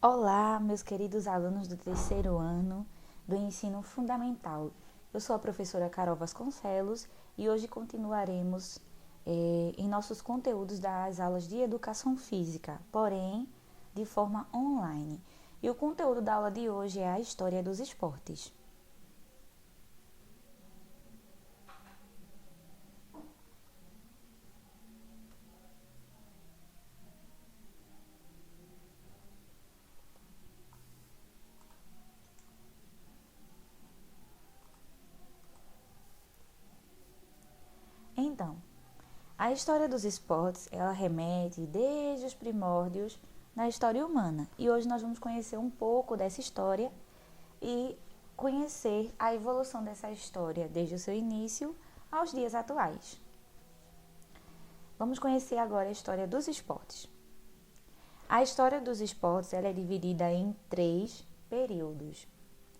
Olá, meus queridos alunos do terceiro ano do ensino fundamental. Eu sou a professora Carol Vasconcelos e hoje continuaremos em nossos conteúdos das aulas de educação física, porém de forma online. E o conteúdo da aula de hoje é a história dos esportes. Então, a história dos esportes, ela remete desde os primórdios na história humana. E hoje nós vamos conhecer um pouco dessa história e conhecer a evolução dessa história desde o seu início aos dias atuais. Vamos conhecer agora a história dos esportes. A história dos esportes ela é dividida em 3 períodos.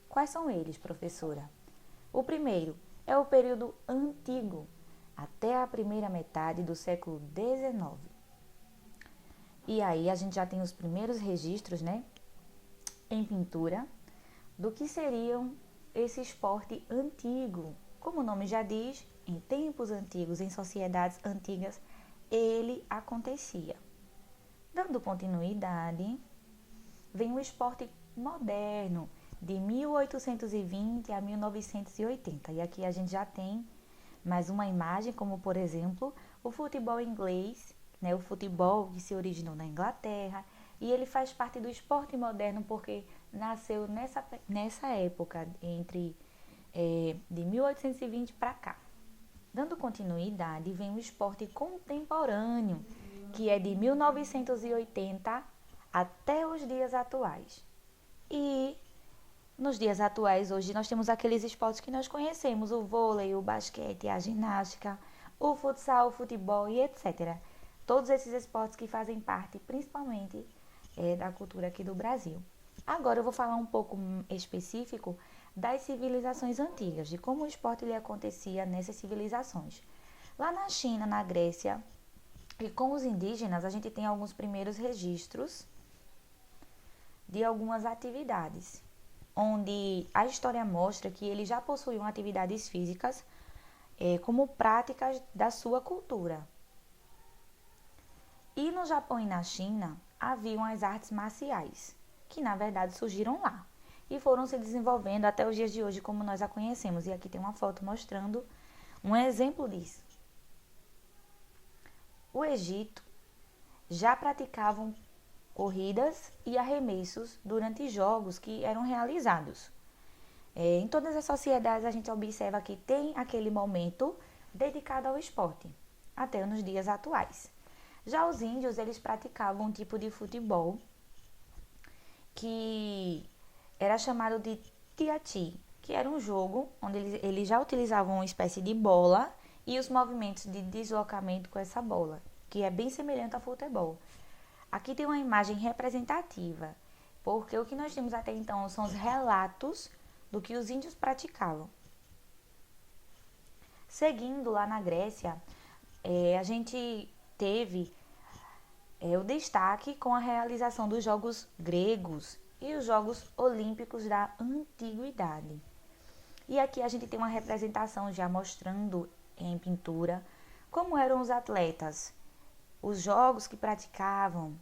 Quais são eles, professora? O primeiro é o período antigo, até a primeira metade do século XIX. E aí a gente já tem os primeiros registros, em pintura, do que seriam esse esporte antigo. Como o nome já diz, em tempos antigos, em sociedades antigas, ele acontecia. Dando continuidade, vem o esporte moderno, de 1820 a 1980. E aqui a gente já tem mais uma imagem, como por exemplo, o futebol inglês, o futebol que se originou na Inglaterra, e ele faz parte do esporte moderno porque nasceu nessa época, de 1820 para cá. Dando continuidade, vem o esporte contemporâneo, que é de 1980 até os dias atuais. E nos dias atuais, hoje, nós temos aqueles esportes que nós conhecemos, o vôlei, o basquete, a ginástica, o futsal, o futebol e etc. Todos esses esportes que fazem parte, principalmente, da cultura aqui do Brasil. Agora eu vou falar um pouco específico das civilizações antigas, de como o esporte ele acontecia nessas civilizações. Lá na China, na Grécia, e com os indígenas, a gente tem alguns primeiros registros de algumas atividades, onde a história mostra que eles já possuíam atividades físicas como práticas da sua cultura. E no Japão e na China, haviam as artes marciais, que na verdade surgiram lá e foram se desenvolvendo até os dias de hoje como nós a conhecemos. E aqui tem uma foto mostrando um exemplo disso. O Egito já praticavam corridas e arremessos durante jogos que eram realizados. Em todas as sociedades a gente observa que tem aquele momento dedicado ao esporte, até nos dias atuais. Já os índios, eles praticavam um tipo de futebol que era chamado de tiati, que era um jogo onde eles já utilizavam uma espécie de bola e os movimentos de deslocamento com essa bola, que é bem semelhante ao futebol. Aqui tem uma imagem representativa, porque o que nós temos até então são os relatos do que os índios praticavam. Seguindo lá na Grécia, a gente teve o destaque com a realização dos Jogos Gregos e os Jogos Olímpicos da Antiguidade. E aqui a gente tem uma representação já mostrando em pintura como eram os atletas, os jogos que praticavam,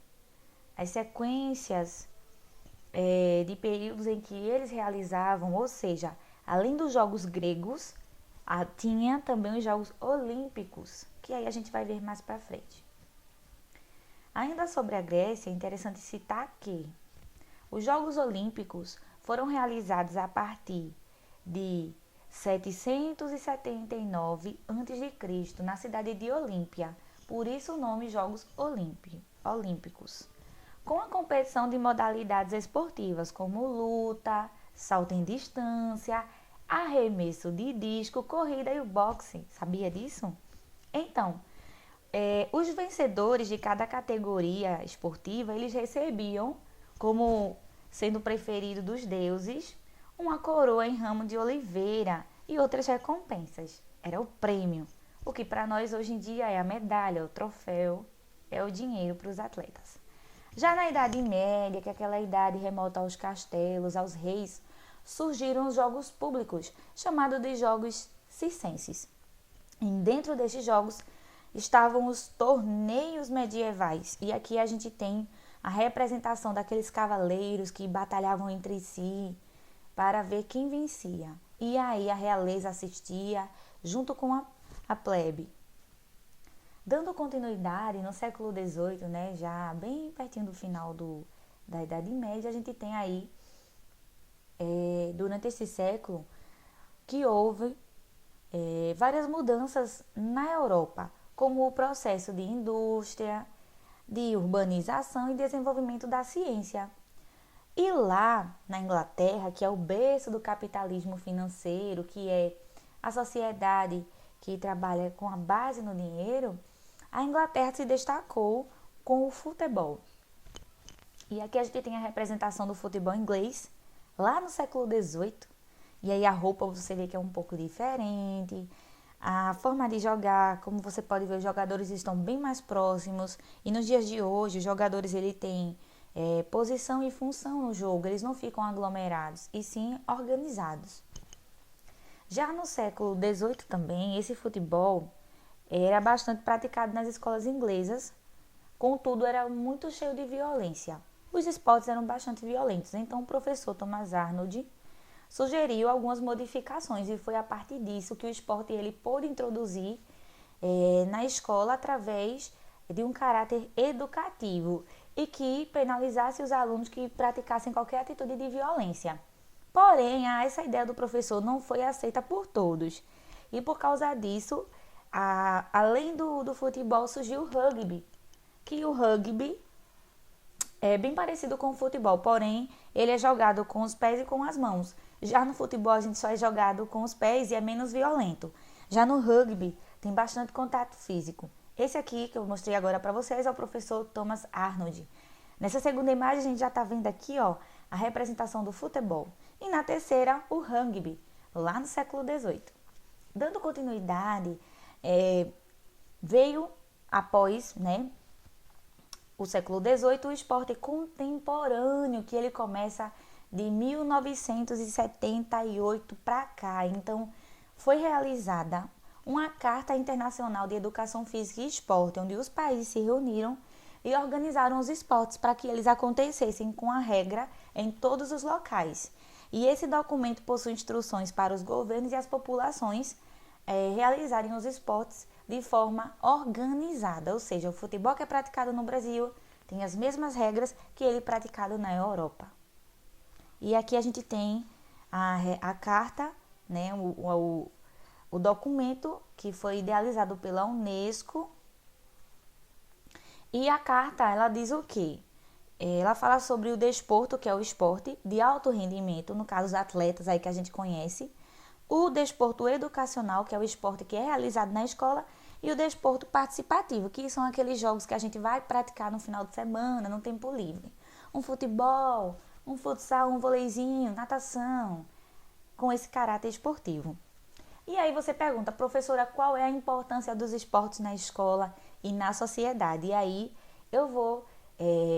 as sequências de períodos em que eles realizavam, ou seja, além dos jogos gregos, tinha também os Jogos Olímpicos, que aí a gente vai ver mais para frente. Ainda sobre a Grécia, é interessante citar que os Jogos Olímpicos foram realizados a partir de 779 a.C., na cidade de Olímpia, por isso o nome Jogos Olímpicos, com a competição de modalidades esportivas como luta, salto em distância, arremesso de disco, corrida e o boxe. Sabia disso? Então, os vencedores de cada categoria esportiva, eles recebiam, como sendo preferido dos deuses, uma coroa em ramo de oliveira e outras recompensas. Era o prêmio, o que para nós hoje em dia é a medalha, o troféu, é o dinheiro para os atletas. Já na Idade Média, que é aquela idade remota aos castelos, aos reis, surgiram os jogos públicos, chamados de jogos circenses. E dentro destes jogos estavam os torneios medievais. E aqui a gente tem a representação daqueles cavaleiros que batalhavam entre si para ver quem vencia. E aí a realeza assistia junto com a plebe. Dando continuidade, no século XVIII, né, já bem pertinho do final da Idade Média, a gente tem aí, durante esse século, que houve várias mudanças na Europa, como o processo de indústria, de urbanização e desenvolvimento da ciência. E lá na Inglaterra, que é o berço do capitalismo financeiro, que é a sociedade que trabalha com a base no dinheiro, a Inglaterra se destacou com o futebol. E aqui a gente tem a representação do futebol inglês, lá no século XVIII. E aí a roupa você vê que é um pouco diferente. A forma de jogar, como você pode ver, os jogadores estão bem mais próximos. E nos dias de hoje, os jogadores têm posição e função no jogo. Eles não ficam aglomerados, e sim organizados. Já no século XVIII também, esse futebol era bastante praticado nas escolas inglesas, contudo era muito cheio de violência. Os esportes eram bastante violentos, então o professor Thomas Arnold sugeriu algumas modificações e foi a partir disso que o esporte pôde introduzir na escola através de um caráter educativo e que penalizasse os alunos que praticassem qualquer atitude de violência. Porém, essa ideia do professor não foi aceita por todos e por causa disso, além do futebol, surgiu o rugby, que o rugby é bem parecido com o futebol, porém ele é jogado com os pés e com as mãos. Já no futebol a gente só é jogado com os pés e é menos violento. Já no rugby tem bastante contato físico. Esse aqui que eu mostrei agora para vocês é o professor Thomas Arnold. Nessa segunda imagem a gente já está vendo aqui a representação do futebol. E na terceira o rugby, lá no século XVIII. Dando continuidade, veio após o século XVIII o esporte contemporâneo, que ele começa de 1978 para cá. Então, foi realizada uma Carta Internacional de Educação Física e Esporte, onde os países se reuniram e organizaram os esportes para que eles acontecessem com a regra em todos os locais. E esse documento possui instruções para os governos e as populações realizarem os esportes de forma organizada, ou seja, o futebol que é praticado no Brasil tem as mesmas regras que ele praticado na Europa. E aqui a gente tem a carta, o documento que foi idealizado pela Unesco. E a carta, ela diz o quê? Ela fala sobre o desporto, que é o esporte de alto rendimento, no caso os atletas aí que a gente conhece, o desporto educacional, que é o esporte que é realizado na escola, e o desporto participativo, que são aqueles jogos que a gente vai praticar no final de semana, no tempo livre. Um futebol, um futsal, um voleizinho, natação, com esse caráter esportivo. E aí você pergunta, professora, qual é a importância dos esportes na escola e na sociedade? E aí eu vou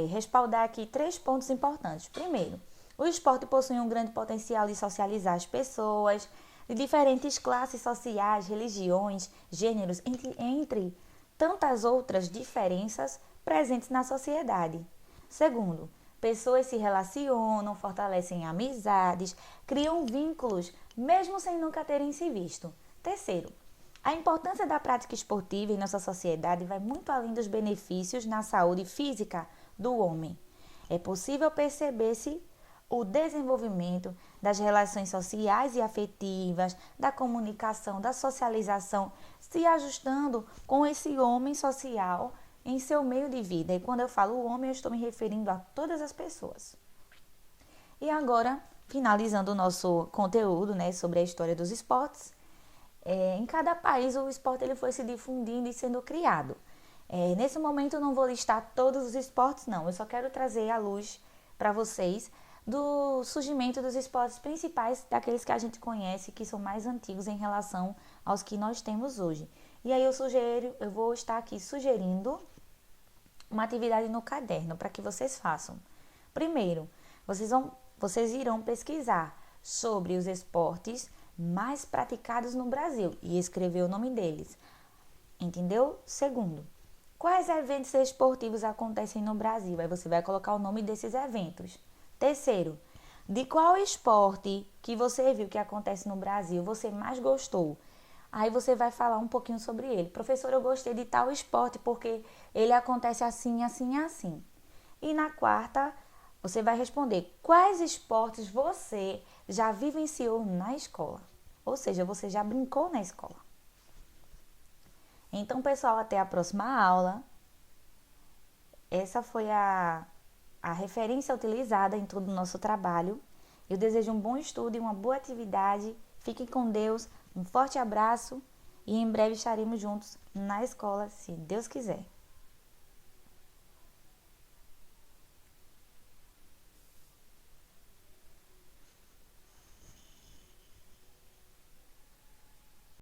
respaldar aqui 3 pontos importantes. Primeiro, o esporte possui um grande potencial de socializar as pessoas de diferentes classes sociais, religiões, gêneros, entre tantas outras diferenças presentes na sociedade. Segundo, pessoas se relacionam, fortalecem amizades, criam vínculos, mesmo sem nunca terem se visto. Terceiro, a importância da prática esportiva em nossa sociedade vai muito além dos benefícios na saúde física do homem. É possível perceber-se o desenvolvimento das relações sociais e afetivas, da comunicação, da socialização, se ajustando com esse homem social em seu meio de vida. E quando eu falo o homem, eu estou me referindo a todas as pessoas. E agora, finalizando o nosso conteúdo sobre a história dos esportes, em cada país o esporte foi se difundindo e sendo criado. Nesse momento eu não vou listar todos os esportes, não. Eu só quero trazer à luz para vocês do surgimento dos esportes principais, daqueles que a gente conhece, que são mais antigos em relação aos que nós temos hoje. E aí eu vou estar aqui sugerindo uma atividade no caderno para que vocês façam. Primeiro, vocês irão pesquisar sobre os esportes mais praticados no Brasil e escrever o nome deles. Entendeu? Segundo, quais eventos esportivos acontecem no Brasil? Aí você vai colocar o nome desses eventos. Terceiro, de qual esporte que você viu que acontece no Brasil você mais gostou? Aí você vai falar um pouquinho sobre ele. Professor, eu gostei de tal esporte porque ele acontece assim, assim, assim. E na quarta, você vai responder quais esportes você já vivenciou na escola. Ou seja, você já brincou na escola. Então, pessoal, até a próxima aula. Essa foi a referência utilizada em todo o nosso trabalho. Eu desejo um bom estudo e uma boa atividade. Fiquem com Deus, um forte abraço e em breve estaremos juntos na escola, se Deus quiser.